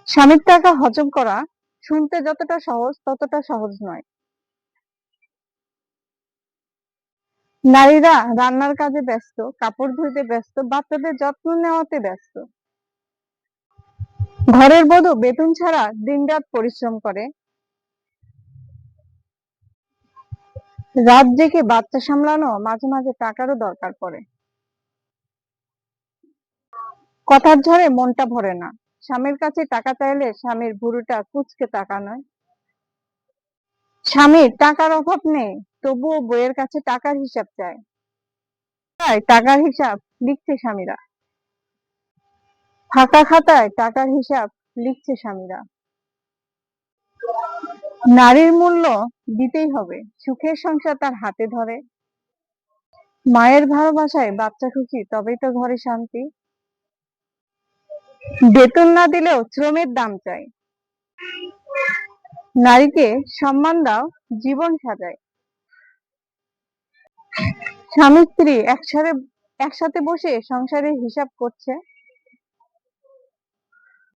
স্বামীর টাকা হজম করা শুনতে যতটা সহজ ততটা সহজ নয়। নারীরা রান্নার কাজে ব্যস্ত, কাপড় ধুইতে ব্যস্ত, বাচ্চাদের যত্ন নেওয়াতে ব্যস্ত। ঘরের বধূ বেতন ছাড়া দিনরাত পরিশ্রম করে, রাত জেগে বাচ্চা সামলানো মাঝে মাঝে টাকারও দরকার পড়ে। কথার ঝড়ে মনটা ভরে না, স্বামীর কাছে টাকা চাইলে স্বামীর ভুরুটা কুঁচকে তাকানোয়। স্বামীর টাকার অভাব নেই, তবুও বইয়ের কাছে টাকার হিসাব চায়। তাই টাকার হিসাব লিখছে স্বামীরা, ফাঁকা খাতায় টাকার হিসাব লিখছে স্বামীরা। নারীর মূল্য দিতেই হবে, সুখের সংসার তার হাতে ধরে। মায়ের ভালোবাসায় বাচ্চা খুশি, তবেই তো ঘরে শান্তি। বেতন না দিলেও শ্রমের দাম চাই, নারীকে সম্মান দাও, জীবন সাজায়। স্বামী স্ত্রী একসাথে বসে সংসারের হিসাব করছে,